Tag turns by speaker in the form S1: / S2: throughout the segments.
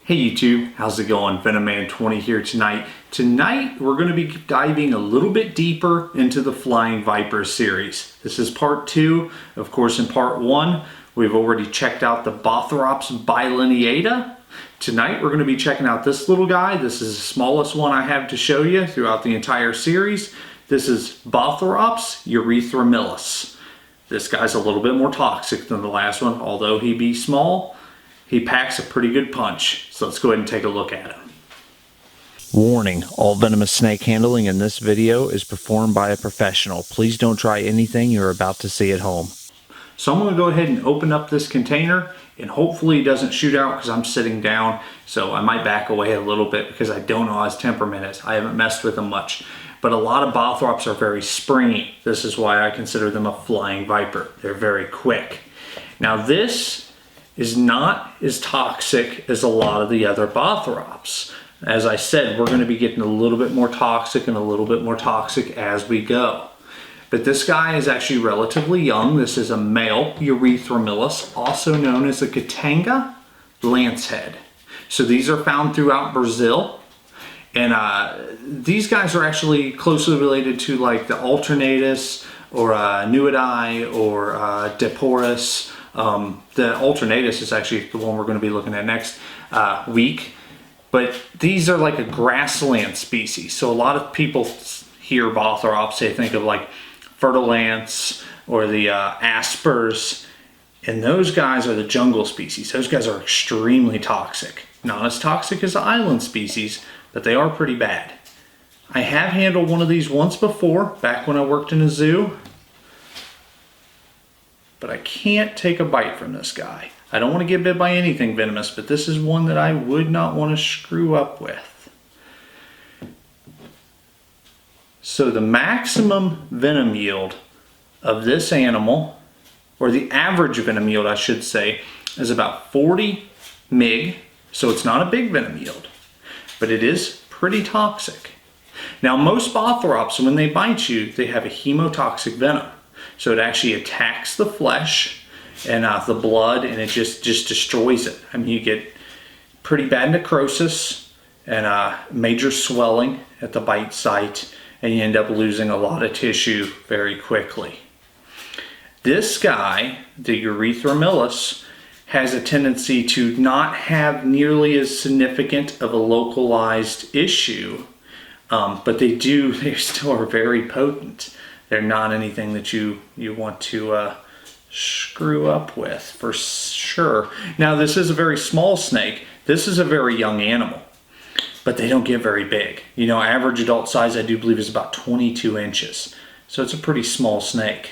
S1: Hey YouTube, how's it going? Venom Man 20 here tonight. Tonight we're going to be diving a little bit deeper into the Flying Viper series. This is part 2. Of course, in part 1 we've already checked out the Bothrops bilineata. Tonight we're going to be checking out this little guy. This is the smallest one I have to show you throughout the entire series. This is Bothrops erythromilus. This guy's a little bit more toxic than the last one, although he be small. He packs a pretty good punch, so let's go ahead and take a look at him. Warning, all venomous snake handling in this video is performed by a professional. Please don't try anything you're about to see at home. So I'm going to go ahead and open up this container, and hopefully he doesn't shoot out because I'm sitting down, so I might back away a little bit because I don't know how his temperament is. I haven't messed with him much. But a lot of Bothrops are very springy. This is why I consider them a flying viper. They're very quick. Now this is not as toxic as a lot of the other Bothrops. As I said, we're going to be getting a little bit more toxic and a little bit more toxic as we go. But this guy is actually relatively young. This is a male erythromilus, also known as a Katanga lancehead. So these are found throughout Brazil. And these guys are actually closely related to like the alternatus or nuidae or deporus. The alternatus is actually the one we're going to be looking at next week. But these are like a grassland species. So a lot of people hear Bothrops, they think of like fertilance or the aspers. And those guys are the jungle species. Those guys are extremely toxic. Not as toxic as the island species, but they are pretty bad. I have handled one of these once before, back when I worked in a zoo. But I can't take a bite from this guy. I don't want to get bit by anything venomous, but this is one that I would not want to screw up with. So the maximum venom yield of this animal, or the average venom yield I should say, is about 40 mg. So it's not a big venom yield, but it is pretty toxic. Now most Bothrops, when they bite you, they have a hemotoxic venom. So it actually attacks the flesh and the blood, and it just destroys it. I mean, you get pretty bad necrosis and major swelling at the bite site, and you end up losing a lot of tissue very quickly. This guy, the erythromilus, has a tendency to not have nearly as significant of a localized issue, but they still are very potent. They're not anything that you want to screw up with, for sure. Now, this is a very small snake. This is a very young animal, but they don't get very big. You know, average adult size, I do believe, is about 22 inches. So it's a pretty small snake.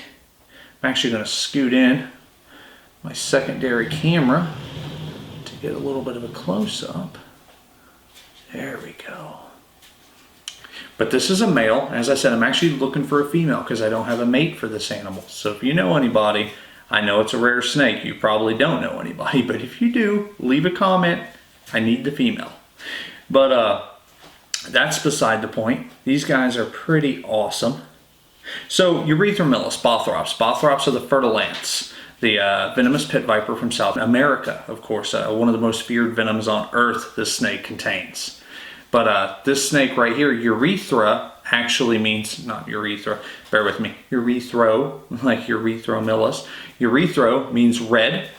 S1: I'm actually going to scoot in my secondary camera to get a little bit of a close-up. There we go. But this is a male. As I said, I'm actually looking for a female because I don't have a mate for this animal. So if you know anybody, I know it's a rare snake. You probably don't know anybody, but if you do, leave a comment. I need the female. But that's beside the point. These guys are pretty awesome. So erythromilus, Bothrops. Bothrops are the fertilance, the venomous pit viper from South America, of course. One of the most feared venoms on earth this snake contains. But this snake right here, urethra, actually means, not urethra, bear with me, urethro, like erythromilus. Urethro means red,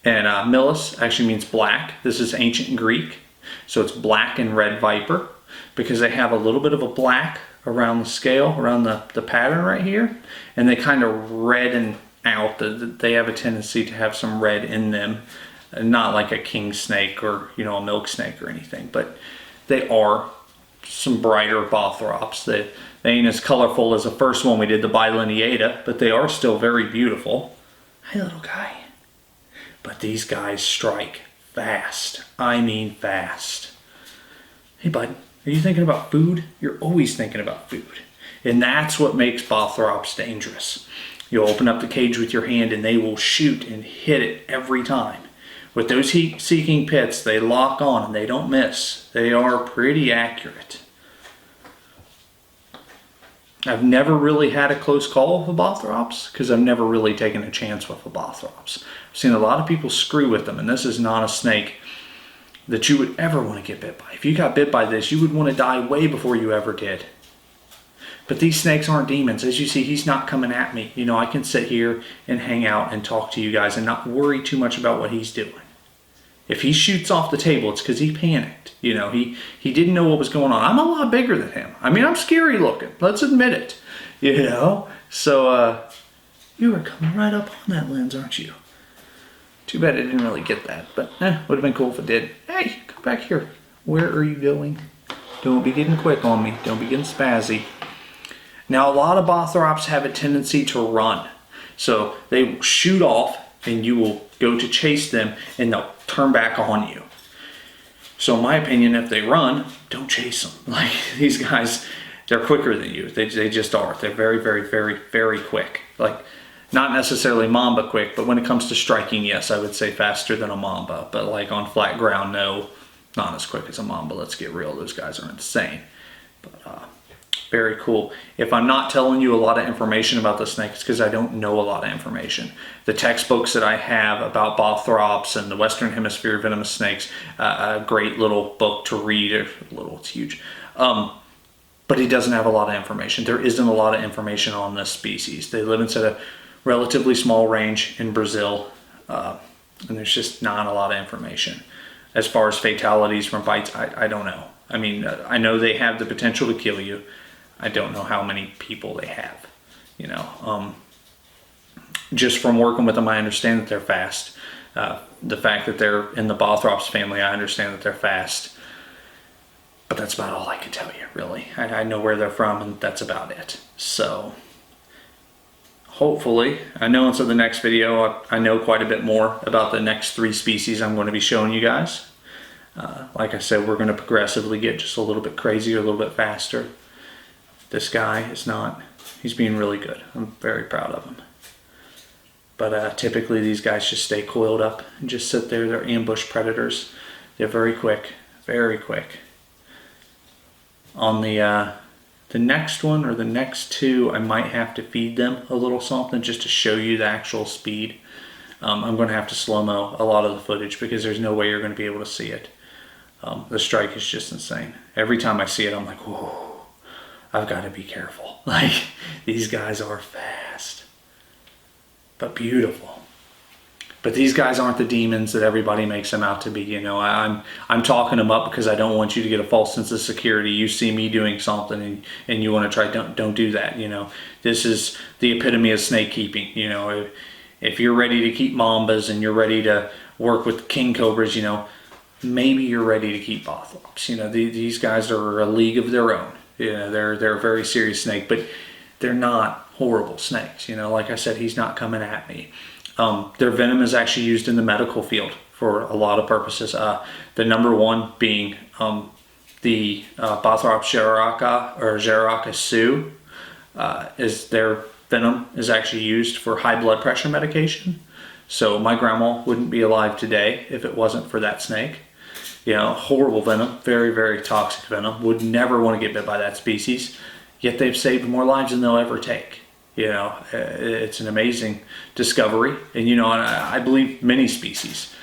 S1: and milus actually means black. This is ancient Greek, so it's black and red viper, because they have a little bit of a black around the scale, around the pattern right here, and they kind of redden out. They have a tendency to have some red in them, not like a king snake or, you know, a milk snake or anything, but they are some brighter Bothrops. They ain't as colorful as the first one we did, the bilineata, but they are still very beautiful. Hey, little guy. But these guys strike fast. I mean fast. Hey, bud, are you thinking about food? You're always thinking about food. And that's what makes Bothrops dangerous. You'll open up the cage with your hand and they will shoot and hit it every time. With those heat-seeking pits, they lock on and they don't miss. They are pretty accurate. I've never really had a close call with a Bothrops because I've never really taken a chance with a Bothrops. I've seen a lot of people screw with them, and this is not a snake that you would ever want to get bit by. If you got bit by this, you would want to die way before you ever did. But these snakes aren't demons. As you see, he's not coming at me. You know, I can sit here and hang out and talk to you guys and not worry too much about what he's doing. If he shoots off the table, it's because he panicked. You know, he didn't know what was going on. I'm a lot bigger than him. I mean, I'm scary looking. Let's admit it. You know? So, you are coming right up on that lens, aren't you? Too bad I didn't really get that. But, would have been cool if it did. Hey, come back here. Where are you going? Don't be getting quick on me. Don't be getting spazzy. Now, a lot of Bothrops have a tendency to run. So, they will shoot off, and you will go to chase them, and they'll turn back on you. So in my opinion, if they run, don't chase them. Like, these guys, they're quicker than you. They just are. They're very, very, very, very quick. Like, not necessarily mamba quick, but when it comes to striking, yes, I would say faster than a mamba. But like on flat ground, no, not as quick as a mamba. Let's get real. Those guys are insane. But very cool. If I'm not telling you a lot of information about the snake, it's because I don't know a lot of information. The textbooks that I have about Bothrops and the Western Hemisphere venomous snakes, a great little book to read. Little, it's huge. But it doesn't have a lot of information. There isn't a lot of information on this species. They live inside a relatively small range in Brazil, and there's just not a lot of information. As far as fatalities from bites, I don't know. I mean, I know they have the potential to kill you. I don't know how many people they have, you know. Just from working with them, I understand that they're fast. The fact that they're in the Bothrops family, I understand that they're fast. But that's about all I can tell you, really. I know where they're from, and that's about it. So, hopefully, I know until the next video, I know quite a bit more about the next 3 species I'm going to be showing you guys. Like I said, we're going to progressively get just a little bit crazier, a little bit faster. This guy is not, he's being really good. I'm very proud of him. But typically these guys just stay coiled up and just sit there. They're ambush predators. They're very quick, very quick. On the next one or the next 2, I might have to feed them a little something just to show you the actual speed. I'm going to have to slow-mo a lot of the footage because there's no way you're going to be able to see it. The strike is just insane. Every time I see it, I'm like, whoa. I've got to be careful. Like, these guys are fast, but beautiful. But these guys aren't the demons that everybody makes them out to be. You know, I'm talking them up because I don't want you to get a false sense of security. You see me doing something and you want to try, don't do that. You know, this is the epitome of snake keeping. You know, if you're ready to keep mambas and you're ready to work with king cobras, you know, maybe you're ready to keep Bothrops. You know, these guys are a league of their own. Yeah, they're a very serious snake, but they're not horrible snakes. You know, like I said, he's not coming at me. Their venom is actually used in the medical field for a lot of purposes. The number one being the Bothrops jararaca or Jararaca sioux. Is their venom is actually used for high blood pressure medication. So my grandma wouldn't be alive today if it wasn't for that snake. You know, horrible venom, very, very toxic venom. Would never want to get bit by that species. Yet they've saved more lives than they'll ever take. You know, it's an amazing discovery. And, you know, I believe many species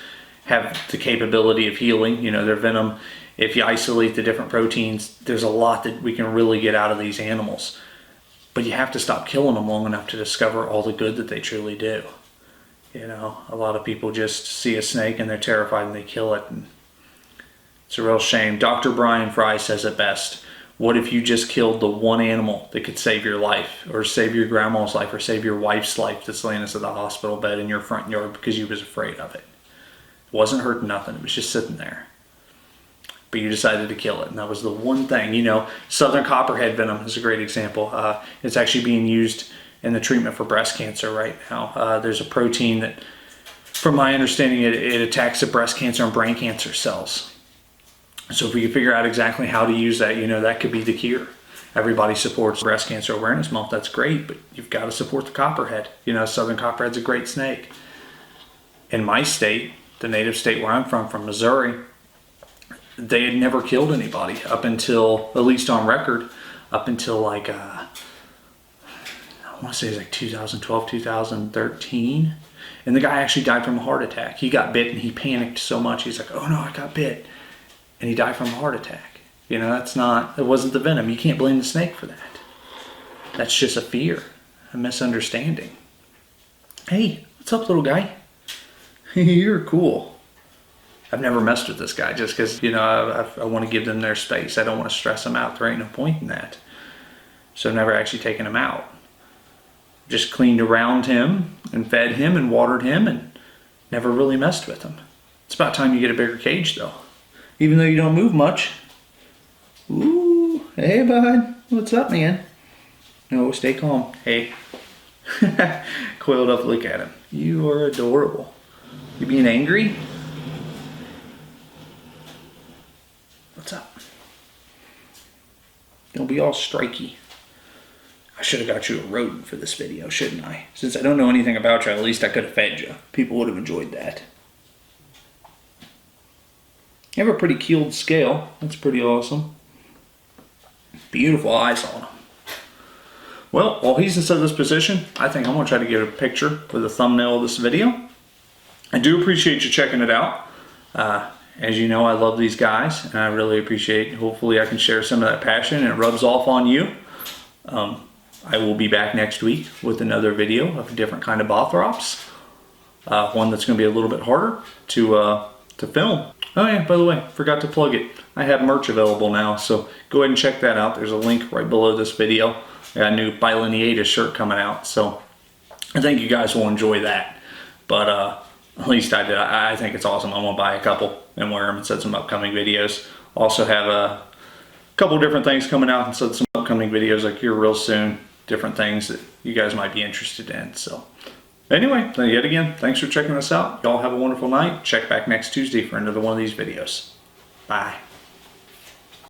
S1: have the capability of healing. You know, their venom, if you isolate the different proteins, there's a lot that we can really get out of these animals. But you have to stop killing them long enough to discover all the good that they truly do. You know, a lot of people just see a snake and they're terrified and they kill it. And it's a real shame. Dr. Brian Fry says it best. What if you just killed the one animal that could save your life, or save your grandma's life, or save your wife's life that's laying us at the hospital bed in your front yard because you was afraid of it? It wasn't hurting nothing. It was just sitting there. But you decided to kill it, and that was the one thing. You know, southern copperhead venom is a great example. It's actually being used in the treatment for breast cancer right now. There's a protein that, from my understanding, it attacks the breast cancer and brain cancer cells. So if we can figure out exactly how to use that, you know, that could be the cure. Everybody supports Breast Cancer Awareness Month. That's great, but you've got to support the copperhead. You know, southern copperhead's a great snake. In my state, the native state where I'm from Missouri, they had never killed anybody up until, at least on record, up until like, I want to say it's like 2012, 2013. And the guy actually died from a heart attack. He got bit and he panicked so much. He's like, oh no, I got bit. And he died from a heart attack. You know, it wasn't the venom. You can't blame the snake for that. That's just a fear, a misunderstanding. Hey, what's up, little guy? You're cool. I've never messed with this guy just because, you know, I want to give them their space. I don't want to stress them out. There ain't no point in that. So I've never actually taken him out. Just cleaned around him and fed him and watered him and never really messed with him. It's about time you get a bigger cage though. Even though you don't move much. Ooh, hey bud, what's up, man? No, stay calm. Hey. Coiled up, look at him. You are adorable. You being angry? What's up? Don't be all strikey. I should have got you a rodent for this video, shouldn't I? Since I don't know anything about you, at least I could have fed you. People would have enjoyed that. You have a pretty keeled scale. That's pretty awesome. Beautiful eyes on him. Well, while he's in this position, I think I'm going to try to get a picture for the thumbnail of this video. I do appreciate you checking it out. As you know, I love these guys, and I really appreciate, hopefully I can share some of that passion and it rubs off on you. I will be back next week with another video of a different kind of Bothrops. One that's going to be a little bit harder to film. Oh yeah, by the way, forgot to plug it. I have merch available now, so go ahead and check that out. There's a link right below this video. I got a new Bilineatus shirt coming out, so I think you guys will enjoy that. But at least I did. I think it's awesome. I'm going to buy a couple and wear them and set some upcoming videos. Also have a couple different things coming out and set some upcoming videos like here real soon. Different things that you guys might be interested in. So anyway, yet again, thanks for checking us out. Y'all have a wonderful night. Check back next Tuesday for another one of these videos. Bye.